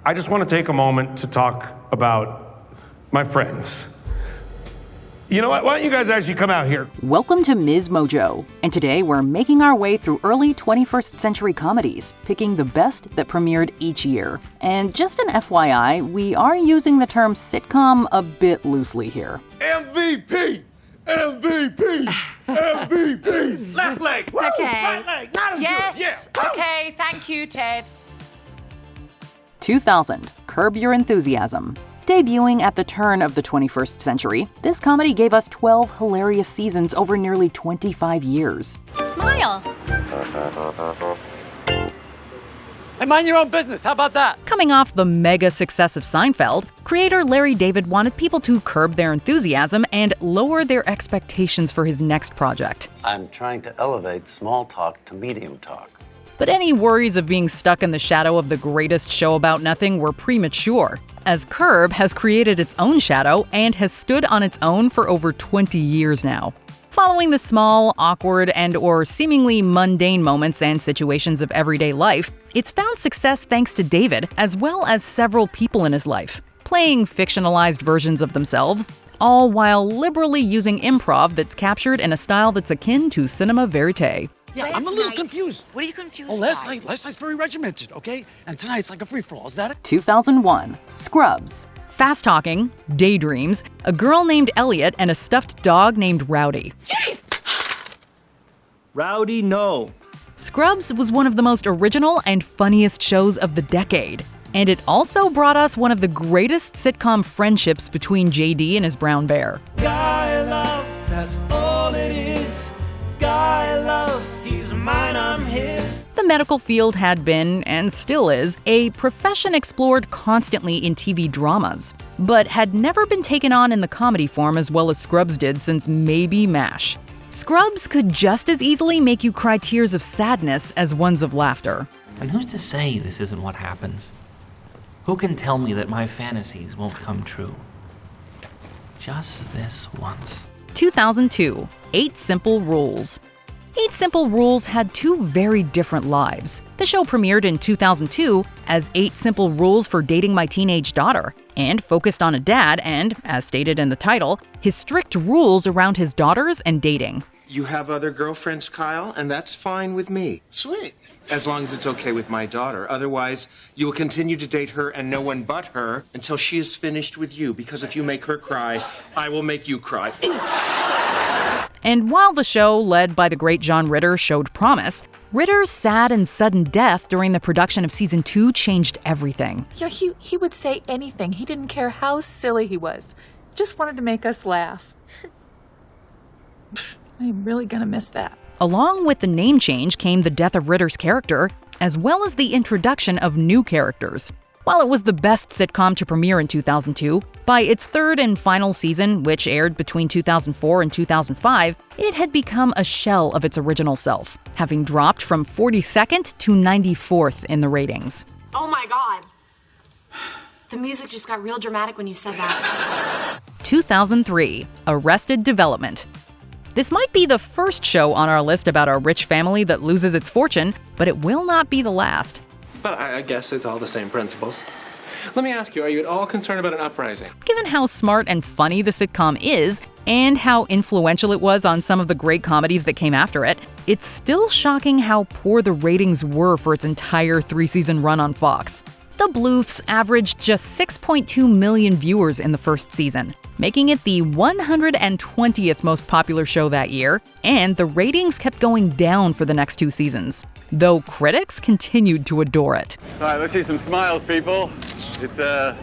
I just want to take a moment to talk about my friends. You know what? Why don't you guys actually come out here? Welcome to MsMojo, and today we're making our way through early 21st century comedies, picking the best that premiered each year. And just an FYI, we are using the term sitcom a bit loosely here. MVP! MVP! MVP! Left leg! Woo! Okay. Right leg! Not as Yes. good! Yeah. Okay, thank you, Ted. 2000, Curb Your Enthusiasm. Debuting at the turn of the 21st century, this comedy gave us 12 hilarious seasons over nearly 25 years. Smile. Hey, mind your own business. How about that? Coming off the mega success of Seinfeld, creator Larry David wanted people to curb their enthusiasm and lower their expectations for his next project. I'm trying to elevate small talk to medium talk. But any worries of being stuck in the shadow of the greatest show about nothing were premature, as Curb has created its own shadow and has stood on its own for over 20 years now. Following the small, awkward, and/or seemingly mundane moments and situations of everyday life, it's found success thanks to David, as well as several people in his life, playing fictionalized versions of themselves, all while liberally using improv that's captured in a style that's akin to cinema verite. Yeah, I'm a little confused. What are you confused Last by? night's very regimented, okay? And tonight's like a free-for-all. Is that it? 2001, Scrubs. Fast-talking, daydreams, a girl named Elliot, and a stuffed dog named Rowdy. Jeez! Rowdy, no. Scrubs was one of the most original and funniest shows of the decade. And it also brought us one of the greatest sitcom friendships between JD and his brown bear. Guy love, that's all it is. Guy love, he's mine, I'm his. The medical field had been, and still is, a profession explored constantly in TV dramas, but had never been taken on in the comedy form as well as Scrubs did since maybe MASH. Scrubs could just as easily make you cry tears of sadness as ones of laughter. And who's to say this isn't what happens? Who can tell me that my fantasies won't come true? Just this once. 2002, 8 Simple Rules. 8 Simple Rules had two very different lives. The show premiered in 2002 as 8 Simple Rules for Dating My Teenage Daughter, and focused on a dad and, as stated in the title, his strict rules around his daughters and dating. You have other girlfriends, Kyle, and that's fine with me. Sweet. As long as it's okay with my daughter. Otherwise, you will continue to date her and no one but her until she is finished with you. Because if you make her cry, I will make you cry. And while the show, led by the great John Ritter, showed promise, Ritter's sad and sudden death during the production of season 2 changed everything. Yeah, he would say anything. He didn't care how silly he was. Just wanted to make us laugh. I'm really gonna miss that. Along with the name change came the death of Ritter's character, as well as the introduction of new characters. While it was the best sitcom to premiere in 2002, by its third and final season, which aired between 2004 and 2005, it had become a shell of its original self, having dropped from 42nd to 94th in the ratings. Oh my God. The music just got real dramatic when you said that. 2003, Arrested Development. This might be the first show on our list about a rich family that loses its fortune, but it will not be the last. But I guess it's all the same principles. Let me ask you, are you at all concerned about an uprising? Given how smart and funny the sitcom is, and how influential it was on some of the great comedies that came after it, it's still shocking how poor the ratings were for its entire 3-season run on Fox. The Bluths averaged just 6.2 million viewers in the first season, making it the 120th most popular show that year, and the ratings kept going down for the next 2 seasons, though critics continued to adore it. All right, let's see some smiles, people. It's a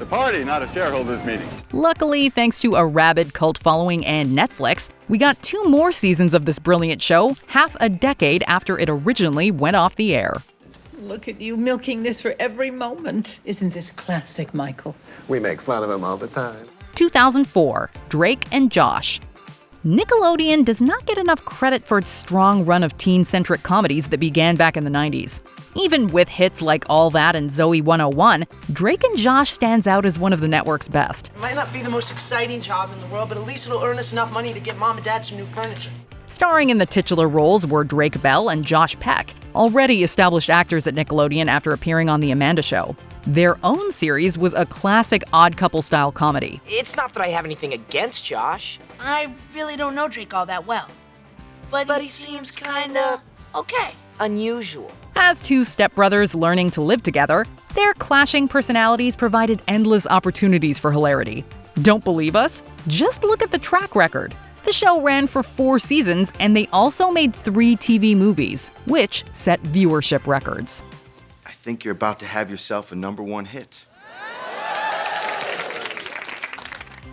party, not a shareholders meeting. Luckily, thanks to a rabid cult following and Netflix, we got 2 more seasons of this brilliant show, half a decade after it originally went off the air. Look at you milking this for every moment. Isn't this classic, Michael? We make fun of him all the time. 2004, Drake and Josh. Nickelodeon does not get enough credit for its strong run of teen-centric comedies that began back in the 90s. Even with hits like All That and Zoe 101, Drake and Josh stands out as one of the network's best. It might not be the most exciting job in the world, but at least it'll earn us enough money to get Mom and Dad some new furniture. Starring in the titular roles were Drake Bell and Josh Peck, already established actors at Nickelodeon after appearing on The Amanda Show. Their own series was a classic odd couple-style comedy. It's not that I have anything against Josh. I really don't know Drake all that well. But he seems kinda okay. Unusual. As two stepbrothers learning to live together, their clashing personalities provided endless opportunities for hilarity. Don't believe us? Just look at the track record. The show ran for 4 seasons, and they also made 3 TV movies, which set viewership records. I think you're about to have yourself a #1 hit.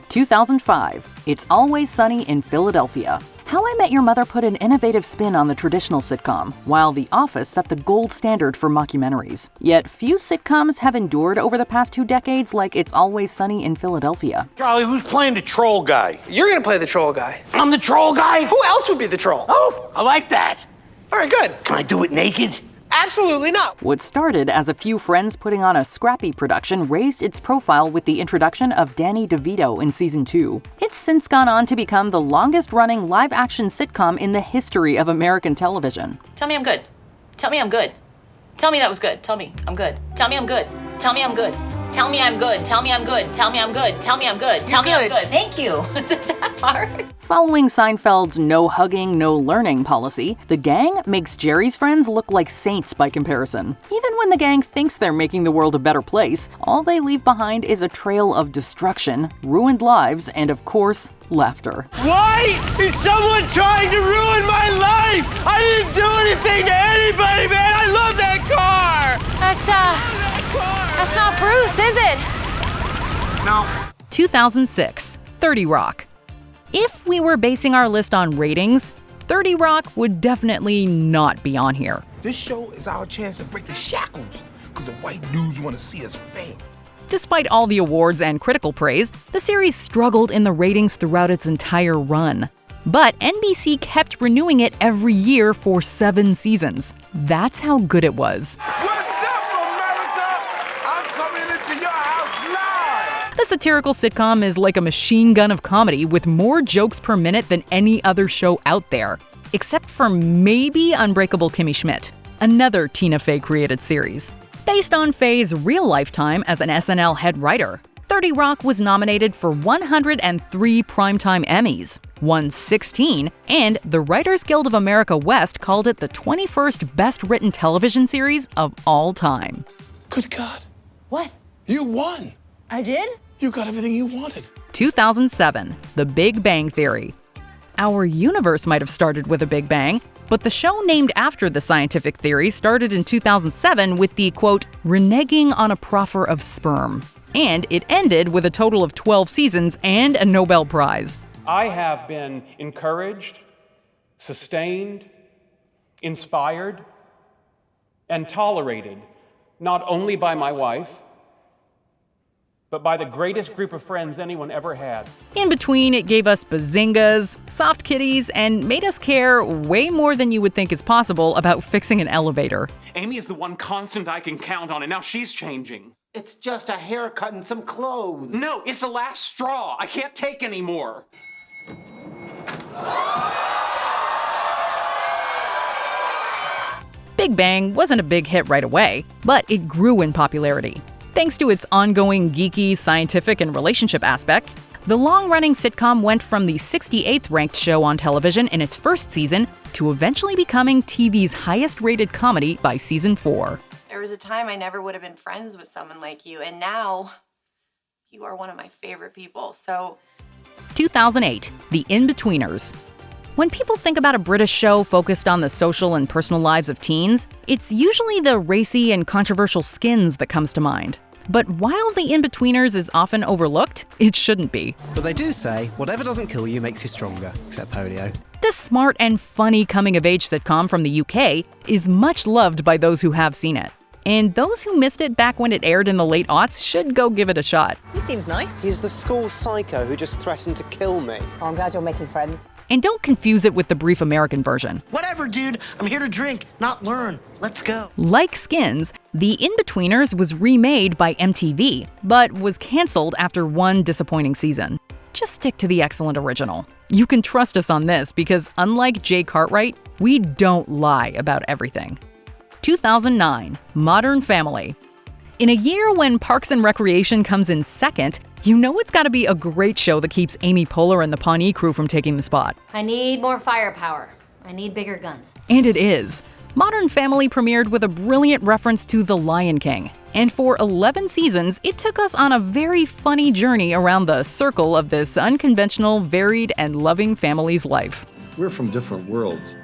2005, It's Always Sunny in Philadelphia. How I Met Your Mother put an innovative spin on the traditional sitcom, while The Office set the gold standard for mockumentaries. Yet few sitcoms have endured over the past 2 decades like It's Always Sunny in Philadelphia. Charlie, who's playing the troll guy? You're gonna play the troll guy. I'm the troll guy? Who else would be the troll? Oh, I like that. All right, good. Can I do it naked? Absolutely not. What started as a few friends putting on a scrappy production raised its profile with the introduction of Danny DeVito in season 2. It's since gone on to become the longest-running live-action sitcom in the history of American television. Tell me I'm good. Tell me I'm good. Tell me that was good. Tell me I'm good. Tell me I'm good. Tell me I'm good. Tell me I'm good. Tell me I'm good. Tell me I'm good. Tell me I'm good. Tell me I'm good. Thank you. Is it that hard? Following Seinfeld's no hugging, no learning policy, the gang makes Jerry's friends look like saints by comparison. Even when the gang thinks they're making the world a better place, all they leave behind is a trail of destruction, ruined lives, and of course, laughter. Why is someone trying to ruin my life? I didn't do anything to anybody, man. I love that car. That's not Bruce, is it? No. 2006, 30 Rock. If we were basing our list on ratings, 30 Rock would definitely not be on here. This show is our chance to break the shackles, because the white dudes want to see us fail. Despite all the awards and critical praise, the series struggled in the ratings throughout its entire run. But NBC kept renewing it every year for 7 seasons. That's how good it was. What's up, America? I'm coming into your house live. The satirical sitcom is like a machine gun of comedy with more jokes per minute than any other show out there. Except for maybe Unbreakable Kimmy Schmidt, another Tina Fey created series. Based on Fey's real lifetime as an SNL head writer, 30 Rock was nominated for 103 Primetime Emmys, won 16, and the Writers Guild of America West called it the 21st best-written television series of all time. Good God. What? You won. I did? You got everything you wanted. 2007, The Big Bang Theory. Our universe might have started with a Big Bang, but the show named after the scientific theory started in 2007 with the, quote, reneging on a proffer of sperm. And it ended with a total of 12 seasons and a Nobel Prize. I have been encouraged, sustained, inspired, and tolerated, not only by my wife, but by the greatest group of friends anyone ever had. In between, it gave us bazingas, soft kitties, and made us care way more than you would think is possible about fixing an elevator. Amy is the one constant I can count on, and now she's changing. It's just a haircut and some clothes. No, it's the last straw. I can't take any more. Big Bang wasn't a big hit right away, but it grew in popularity. Thanks to its ongoing geeky, scientific, and relationship aspects, the long-running sitcom went from the 68th ranked show on television in its first season to eventually becoming TV's highest-rated comedy by season 4. There was a time I never would have been friends with someone like you, and now you are one of my favorite people, so... 2008, The In-Betweeners. When people think about a British show focused on the social and personal lives of teens, it's usually the racy and controversial Skins that comes to mind. But while The In-Betweeners is often overlooked, it shouldn't be. But they do say, whatever doesn't kill you makes you stronger, except polio. This smart and funny coming-of-age sitcom from the UK is much loved by those who have seen it. And those who missed it back when it aired in the late aughts should go give it a shot. He seems nice. He's the school psycho who just threatened to kill me. Oh, I'm glad you're making friends. And don't confuse it with the brief American version. Whatever, dude. I'm here to drink, not learn. Let's go. Like Skins, The In-Betweeners was remade by MTV, but was canceled after one disappointing season. Just stick to the excellent original. You can trust us on this because unlike Jay Cartwright, we don't lie about everything. 2009, Modern Family. In a year when Parks and Recreation comes in second, you know it's gotta be a great show that keeps Amy Poehler and the Pawnee crew from taking the spot. I need more firepower. I need bigger guns. And it is. Modern Family premiered with a brilliant reference to The Lion King. And for 11 seasons, it took us on a very funny journey around the circle of this unconventional, varied, and loving family's life. We're from different worlds,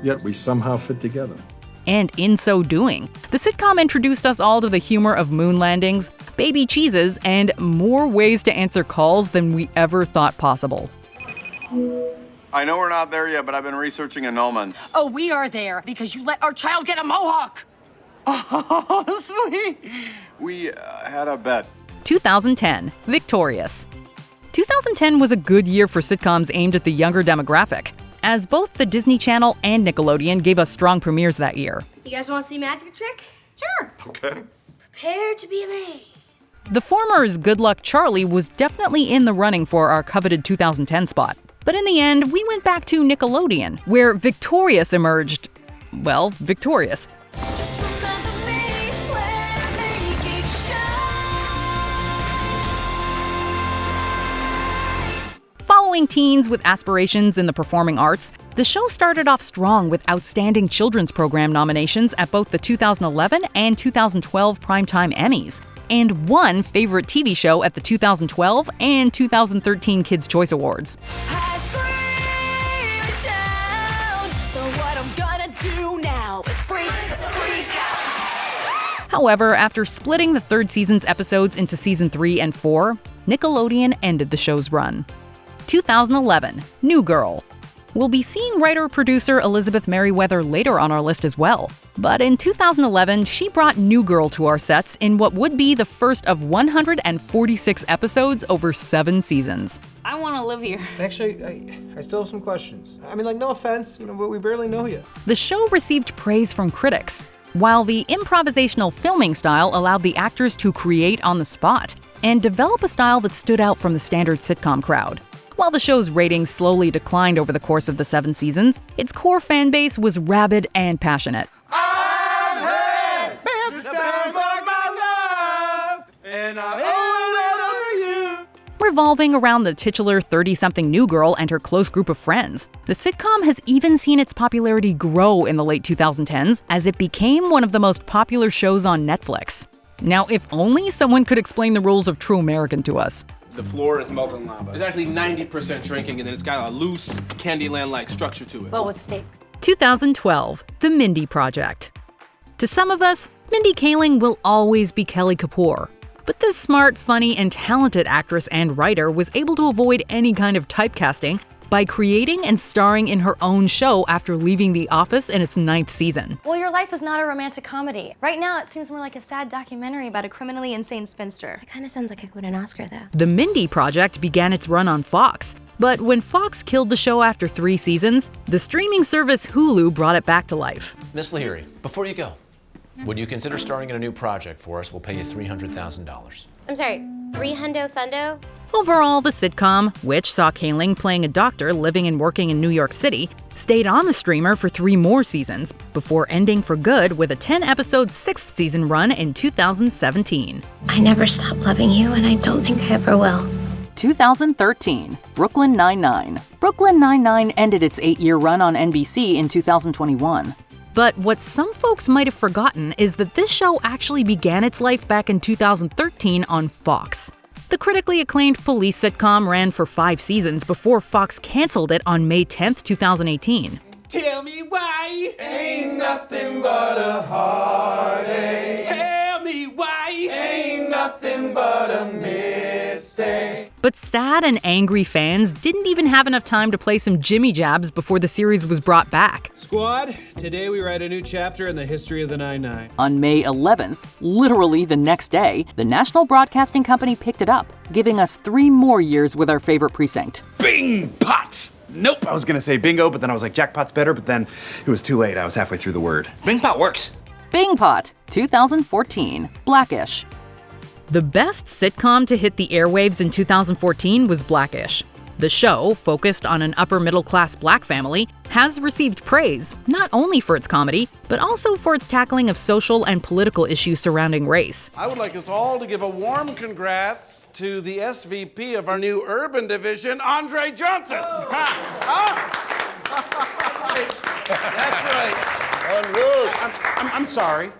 yet we somehow fit together. And in so doing, the sitcom introduced us all to the humor of moon landings, baby cheeses, and more ways to answer calls than we ever thought possible. I know we're not there yet, but I've been researching annulments. Oh, we are there because you let our child get a mohawk. Oh, sweet. We had a bet. 2010, Victorious. 2010 was a good year for sitcoms aimed at the younger demographic, as both the Disney Channel and Nickelodeon gave us strong premieres that year. You guys want to see Magic Trick? Sure. Okay. Prepare to be amazed. The former's Good Luck Charlie was definitely in the running for our coveted 2010 spot. But in the end, we went back to Nickelodeon, where Victorious emerged, well, victorious. Following teens with aspirations in the performing arts, the show started off strong with outstanding children's program nominations at both the 2011 and 2012 Primetime Emmys, and won Favorite TV Show at the 2012 and 2013 Kids' Choice Awards. However, after splitting the third season's episodes into season 3 and 4, Nickelodeon ended the show's run. 2011, New Girl. We'll be seeing writer-producer Elizabeth Merriweather later on our list as well. But in 2011, she brought New Girl to our sets in what would be the first of 146 episodes over 7 seasons. I want to live here. Actually, I still have some questions. I mean, like, no offense, but we barely know you. The show received praise from critics, while the improvisational filming style allowed the actors to create on the spot and develop a style that stood out from the standard sitcom crowd. While the show's ratings slowly declined over the course of the 7 seasons, its core fan base was rabid and passionate. Revolving around the titular 30-something new girl and her close group of friends, the sitcom has even seen its popularity grow in the late 2010s as it became one of the most popular shows on Netflix. Now, if only someone could explain the rules of True American to us. The floor is molten lava. It's actually 90% shrinking, and then it's got a loose Candyland-like structure to it. Well, with stakes. 2012, The Mindy Project. To some of us, Mindy Kaling will always be Kelly Kapoor. But this smart, funny, and talented actress and writer was able to avoid any kind of typecasting by creating and starring in her own show after leaving The Office in its 9th season. Well, your life is not a romantic comedy. Right now, it seems more like a sad documentary about a criminally insane spinster. It kind of sounds like I could win an Oscar, though. The Mindy Project began its run on Fox, but when Fox killed the show after 3 seasons, the streaming service Hulu brought it back to life. Miss Lahiri, before you go, would you consider starring in a new project for us? We'll pay you $300,000. I'm sorry, 3 hundo thundo? Overall, the sitcom, which saw Kaling playing a doctor living and working in New York City, stayed on the streamer for 3 more seasons, before ending for good with a 10-episode 6th season run in 2017. I never stopped loving you, and I don't think I ever will. 2013, Brooklyn Nine-Nine. Brooklyn Nine-Nine ended its 8-year run on NBC in 2021. But what some folks might have forgotten is that this show actually began its life back in 2013 on Fox. The critically acclaimed police sitcom ran for 5 seasons before Fox canceled it on May 10th, 2018. Tell me why ain't nothing but a heartache. Tell me why ain't nothing but a mistake. But sad and angry fans didn't even have enough time to play some Jimmy Jabs before the series was brought back. Squad, today we write a new chapter in the history of the 9-9. On May 11th, literally the next day, the National Broadcasting Company picked it up, giving us 3 more years with our favorite precinct. Bing pot! Nope, I was gonna say bingo, but then I was like, jackpot's better, but then it was too late. I was halfway through the word. Bing pot works. Bing Pot, 2014, Blackish. The best sitcom to hit the airwaves in 2014 was Blackish. The show, focused on an upper-middle-class black family, has received praise, not only for its comedy, but also for its tackling of social and political issues surrounding race. I would like us all to give a warm congrats to the SVP of our new urban division, Andre Johnson. That's right. I'm sorry.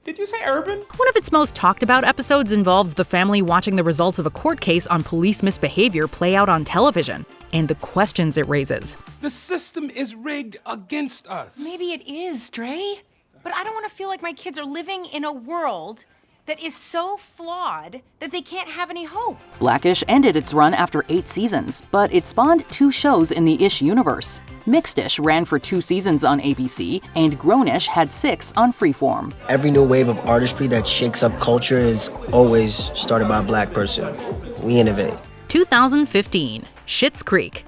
Did you say urban? One of its most talked about episodes involved the family watching the results of a court case on police misbehavior play out on television, and the questions it raises. The system is rigged against us. Maybe it is, Dre. But I don't want to feel like my kids are living in a world that is so flawed that they can't have any hope. Blackish ended its run after 8 seasons, but it spawned 2 shows in the Ish universe. Mixed-ish ran for 2 seasons on ABC, and Grownish had 6 on Freeform. Every new wave of artistry that shakes up culture is always started by a black person. We innovate. 2015, Schitt's Creek.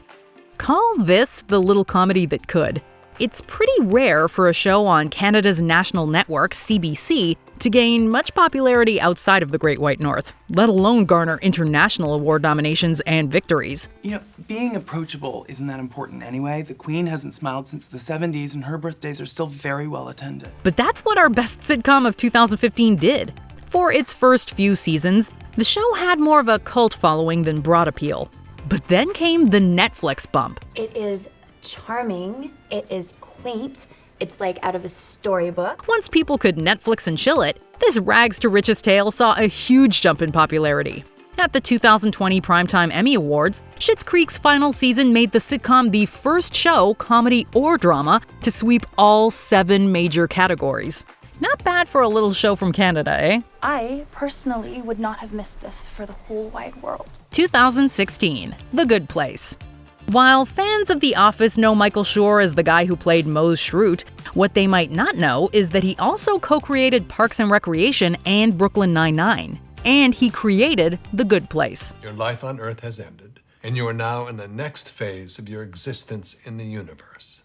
Call this the little comedy that could. It's pretty rare for a show on Canada's national network, CBC, to gain much popularity outside of the Great White North, let alone garner international award nominations and victories. You know, being approachable isn't that important anyway. The Queen hasn't smiled since the 70s, and her birthdays are still very well attended. But that's what our best sitcom of 2015 did. For its first few seasons, the show had more of a cult following than broad appeal. But then came the Netflix bump. It is charming, it is quaint, it's like out of a storybook. Once people could Netflix and chill it, this rags to riches tale saw a huge jump in popularity. At the 2020 Primetime Emmy Awards, Schitt's Creek's final season made the sitcom the first show, comedy or drama, to sweep all 7 major categories. Not bad for a little show from Canada, eh? I personally would not have missed this for the whole wide world. 2016, The Good Place. While fans of The Office know Michael Schur as the guy who played Mose Schrute, what they might not know is that he also co-created Parks and Recreation and Brooklyn Nine-Nine. And he created The Good Place. Your life on Earth has ended, and you are now in the next phase of your existence in the universe.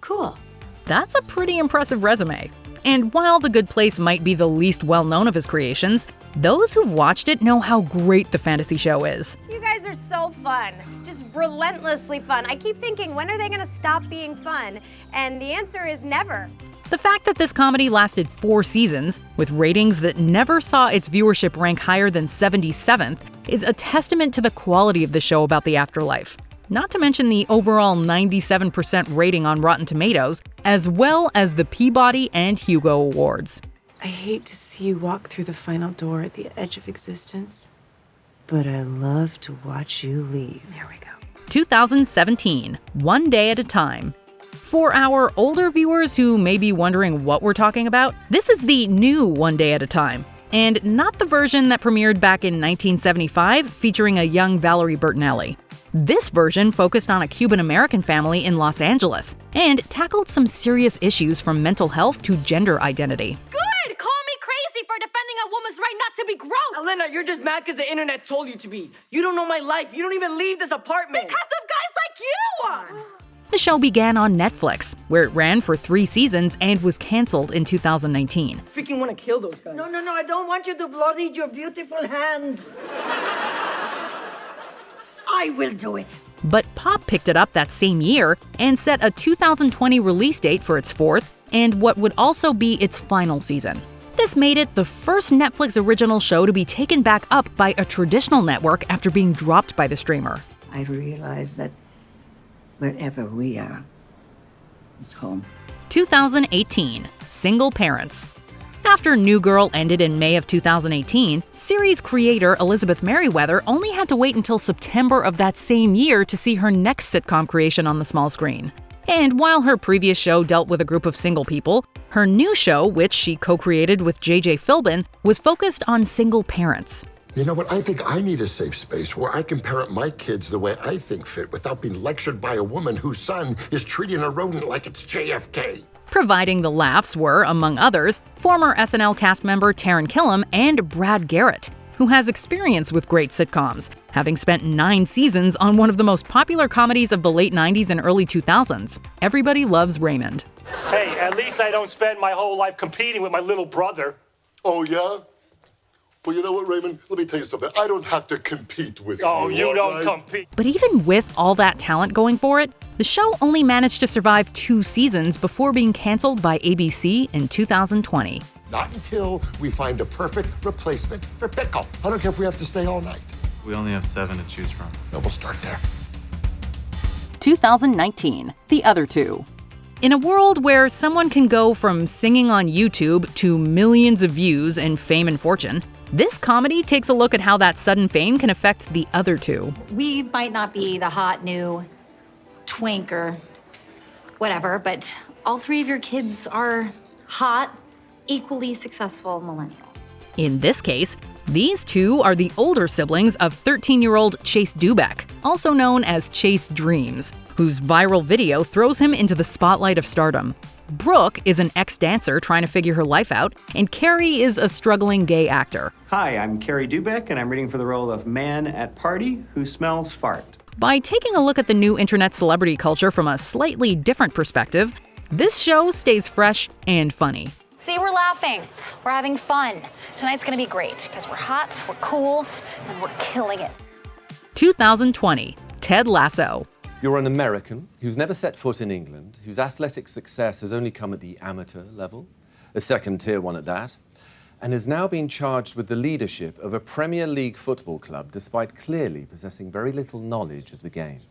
Cool. That's a pretty impressive resume. And while The Good Place might be the least well-known of his creations, those who've watched it know how great the fantasy show is. You guys are so fun. Just relentlessly fun. I keep thinking, when are they gonna stop being fun? And the answer is never. The fact that this comedy lasted 4 seasons, with ratings that never saw its viewership rank higher than 77th, is a testament to the quality of the show about the afterlife. Not to mention the overall 97% rating on Rotten Tomatoes, as well as the Peabody and Hugo Awards. I hate to see you walk through the final door at the edge of existence, but I love to watch you leave. There we go. 2017, One Day at a Time. For our older viewers who may be wondering what we're talking about, this is the new One Day at a Time, and not the version that premiered back in 1975 featuring a young Valerie Bertinelli. This version focused on a Cuban-American family in Los Angeles and tackled some serious issues from mental health to gender identity. Good! Call me crazy for defending a woman's right not to be gross! Elena, you're just mad because the internet told you to be. You don't know my life. You don't even leave this apartment. Because of guys like you! The show began on Netflix, where it ran for 3 seasons and was canceled in 2019. Freaking want to kill those guys. No, I don't want you to bloody your beautiful hands. I will do it. But Pop picked it up that same year and set a 2020 release date for its 4th and what would also be its final season. This made it the first Netflix original show to be taken back up by a traditional network after being dropped by the streamer. I realize that wherever we are is home. 2018, Single Parents. After New Girl ended in May of 2018, series creator Elizabeth Merriweather only had to wait until September of that same year to see her next sitcom creation on the small screen. And while her previous show dealt with a group of single people, her new show, which she co-created with J.J. Philbin, was focused on single parents. You know what? I think I need a safe space where I can parent my kids the way I think fit without being lectured by a woman whose son is treating a rodent like it's JFK. Providing the laughs were, among others, former SNL cast member Taran Killam and Brad Garrett, who has experience with great sitcoms, having spent 9 seasons on one of the most popular comedies of the late 90s and early 2000s, Everybody Loves Raymond. Hey, at least I don't spend my whole life competing with my little brother. Oh, yeah? Well, you know what, Raymond? Let me tell you something. I don't have to compete with you. Oh, you all don't right? compete. But even with all that talent going for it, the show only managed to survive 2 seasons before being canceled by ABC in 2020. Not until we find a perfect replacement for Pickle. I don't care if we have to stay all night. We only have 7 to choose from. No, we'll start there. 2019, The Other Two. In a world where someone can go from singing on YouTube to millions of views and fame and fortune, this comedy takes a look at how that sudden fame can affect the other two. We might not be the hot new twink or whatever, but all 3 of your kids are hot, equally successful millennials. In this case, these 2 are the older siblings of 13-year-old Chase Dubeck, also known as Chase Dreams, whose viral video throws him into the spotlight of stardom. Brooke is an ex-dancer trying to figure her life out, and Carrie is a struggling gay actor. Hi, I'm Carrie Dubeck, and I'm reading for the role of Man at Party Who Smells Fart. By taking a look at the new internet celebrity culture from a slightly different perspective, this show stays fresh and funny. See, we're laughing. We're having fun. Tonight's gonna be great because we're hot, we're cool, and we're killing it. 2020, Ted Lasso. You're an American who's never set foot in England, whose athletic success has only come at the amateur level, a second-tier one at that, and has now been charged with the leadership of a Premier League football club despite clearly possessing very little knowledge of the game.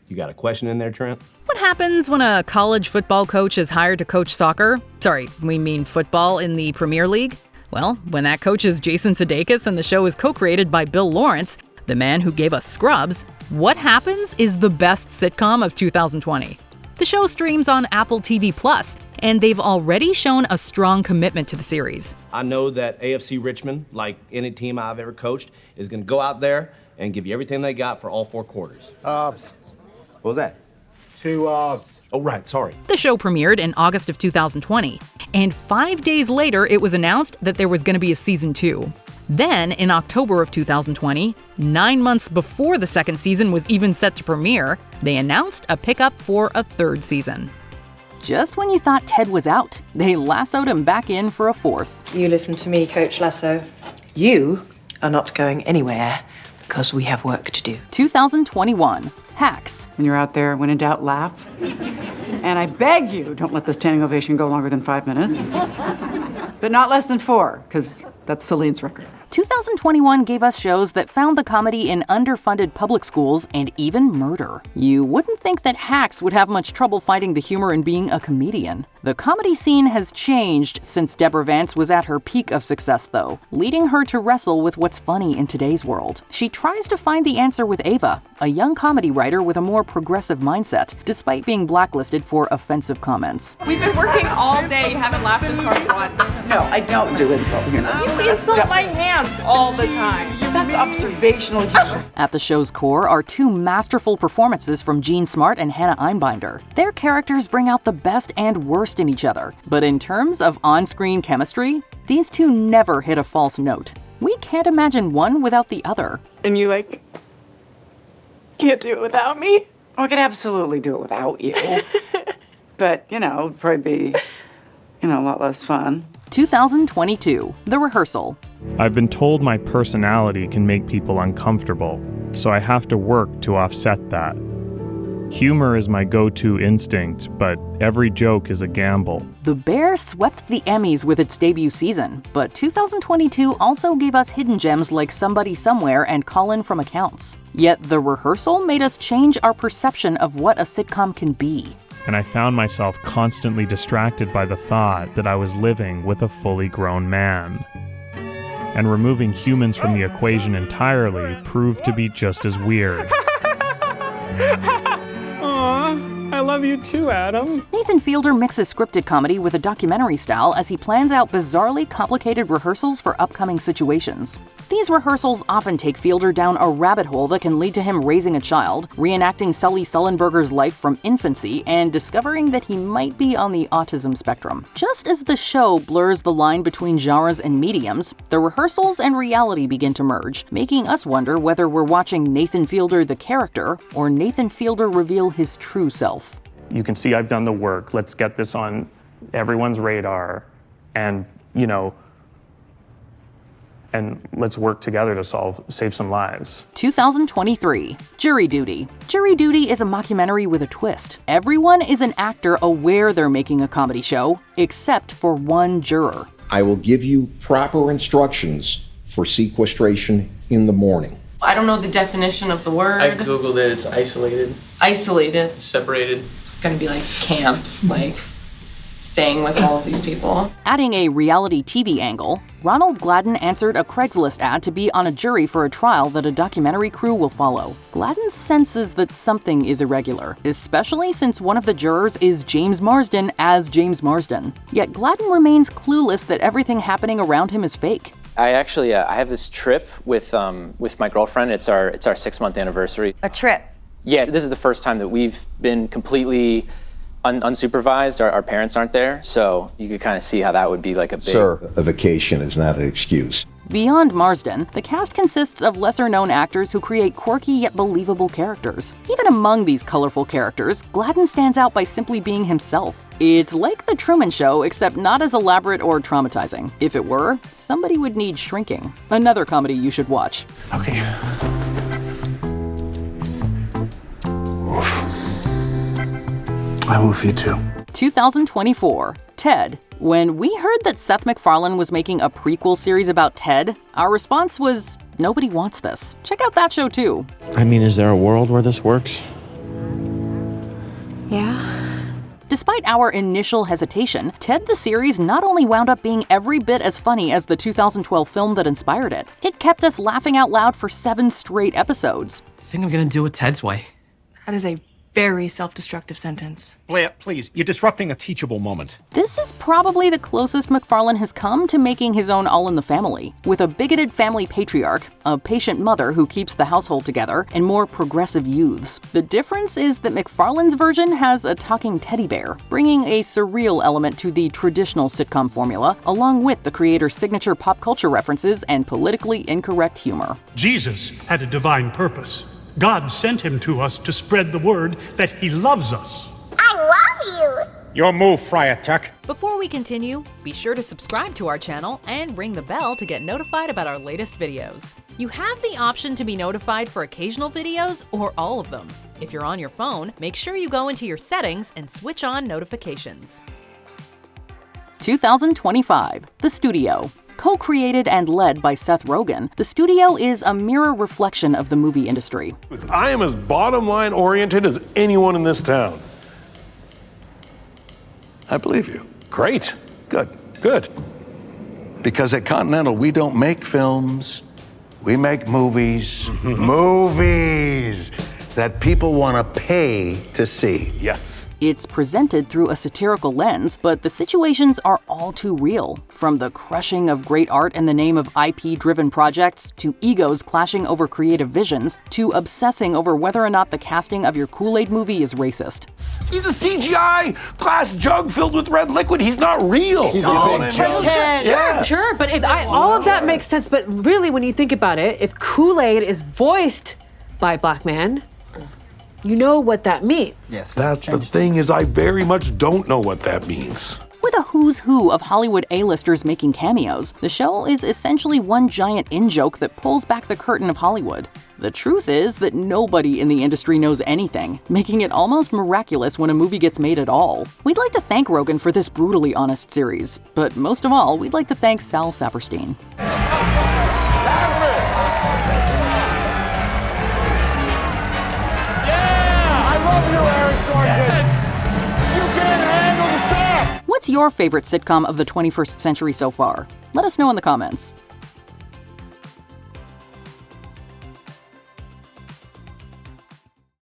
You got a question in there, Trent? What happens when a college football coach is hired to coach soccer? Sorry, we mean football in the Premier League? Well, when that coach is Jason Sudeikis and the show is co-created by Bill Lawrence, the man who gave us Scrubs, What Happens is the best sitcom of 2020. The show streams on Apple TV+, and they've already shown a strong commitment to the series. I know that AFC Richmond, like any team I've ever coached, is going to go out there and give you everything they got for all 4 quarters. What was that? 2 odds. Oh, right, sorry. The show premiered in August of 2020, and 5 days later it was announced that there was going to be a season 2. Then, in October of 2020, 9 months before the second season was even set to premiere, they announced a pickup for a 3rd season. Just when you thought Ted was out, they lassoed him back in for a 4th. You listen to me, Coach Lasso. You are not going anywhere because we have work to do. 2021, Hacks. When you're out there, when in doubt, laugh. And I beg you, don't let the standing ovation go longer than 5 minutes. But not less than 4, because that's Celine's record. 2021 gave us shows that found the comedy in underfunded public schools and even murder. You wouldn't think that Hacks would have much trouble finding the humor in being a comedian. The comedy scene has changed since Deborah Vance was at her peak of success, though, leading her to wrestle with what's funny in today's world. She tries to find the answer with Ava, a young comedy writer with a more progressive mindset, despite being blacklisted for offensive comments. We've been working all day. You haven't laughed this hard once. No, I don't do insult humor. You insult my hands all the time. That's observational humor. At the show's core are 2 masterful performances from Jean Smart and Hannah Einbinder. Their characters bring out the best and worst in each other. But in terms of on-screen chemistry, these 2 never hit a false note. We can't imagine one without the other. And you, can't do it without me? I could absolutely do it without you. But, it'd probably be, a lot less fun. 2022, The Rehearsal. I've been told my personality can make people uncomfortable, so I have to work to offset that. Humor is my go-to instinct, but every joke is a gamble. The Bear swept the Emmys with its debut season, but 2022 also gave us hidden gems like Somebody Somewhere and Colin from Accounts. Yet The Rehearsal made us change our perception of what a sitcom can be. And I found myself constantly distracted by the thought that I was living with a fully grown man. And removing humans from the equation entirely proved to be just as weird. Aw, I love you too, Adam. Nathan Fielder mixes scripted comedy with a documentary style as he plans out bizarrely complicated rehearsals for upcoming situations. These rehearsals often take Fielder down a rabbit hole that can lead to him raising a child, reenacting Sully Sullenberger's life from infancy, and discovering that he might be on the autism spectrum. Just as the show blurs the line between genres and mediums, the rehearsals and reality begin to merge, making us wonder whether we're watching Nathan Fielder the character or Nathan Fielder reveal his true self. You can see I've done the work. Let's get this on everyone's radar. And, and let's work together to save some lives. 2023, Jury Duty. Jury Duty is a mockumentary with a twist. Everyone is an actor aware they're making a comedy show, except for one juror. I will give you proper instructions for sequestration in the morning. I don't know the definition of the word. I googled it. It's isolated. Isolated. Separated. It's gonna be like camp, like staying with all of these people. Adding a reality TV angle, Ronald Gladden answered a Craigslist ad to be on a jury for a trial that a documentary crew will follow. Gladden senses that something is irregular, especially since one of the jurors is James Marsden as James Marsden. Yet Gladden remains clueless that everything happening around him is fake. I actually I have this trip with my girlfriend. It's our 6-month anniversary. A trip? Yeah, this is the first time that we've been completely unsupervised. Our parents aren't there, so you could kind of see how that would be like a big... Sir, a vacation is not an excuse. Beyond Marsden, the cast consists of lesser-known actors who create quirky yet believable characters. Even among these colorful characters, Gladden stands out by simply being himself. It's like The Truman Show, except not as elaborate or traumatizing. If it were, somebody would need shrinking. Another comedy you should watch. Okay. I will feed too. 2024, Ted. When we heard that Seth MacFarlane was making a prequel series about Ted, our response was, nobody wants this. Check out that show too. I mean, is there a world where this works? Yeah. Despite our initial hesitation, Ted the series not only wound up being every bit as funny as the 2012 film that inspired it, it kept us laughing out loud for 7 straight episodes. I think I'm gonna do it Ted's way. That is a very self-destructive sentence. Blair, please, you're disrupting a teachable moment. This is probably the closest MacFarlane has come to making his own All in the Family, with a bigoted family patriarch, a patient mother who keeps the household together, and more progressive youths. The difference is that MacFarlane's version has a talking teddy bear, bringing a surreal element to the traditional sitcom formula, along with the creator's signature pop culture references and politically incorrect humor. Jesus had a divine purpose. God sent him to us to spread the word that he loves us. I love you! Your move, Friar Tuck. Before we continue, be sure to subscribe to our channel and ring the bell to get notified about our latest videos. You have the option to be notified for occasional videos or all of them. If you're on your phone, make sure you go into your settings and switch on notifications. 2025, The Studio. Co-created and led by Seth Rogen, The Studio is a mirror reflection of the movie industry. I am as bottom-line oriented as anyone in this town. I believe you. Great. Good. Because at Continental, we don't make films, we make movies. Movies that people want to pay to see. Yes. It's presented through a satirical lens, but the situations are all too real. From the crushing of great art in the name of IP-driven projects, to egos clashing over creative visions, to obsessing over whether or not the casting of your Kool-Aid movie is racist. He's a CGI glass jug filled with red liquid. He's not real. He's a big jug. Yeah. Sure, but all of that makes sense, but really when you think about it, if Kool-Aid is voiced by a black man, you know what that means. Yes. That's the thing, is I very much don't know what that means. With a who's who of Hollywood A-listers making cameos, the show is essentially one giant in-joke that pulls back the curtain of Hollywood. The truth is that nobody in the industry knows anything, making it almost miraculous when a movie gets made at all. We'd like to thank Rogen for this brutally honest series, but most of all, we'd like to thank Sal Saperstein. What's your favorite sitcom of the 21st century so far? Let us know in the comments.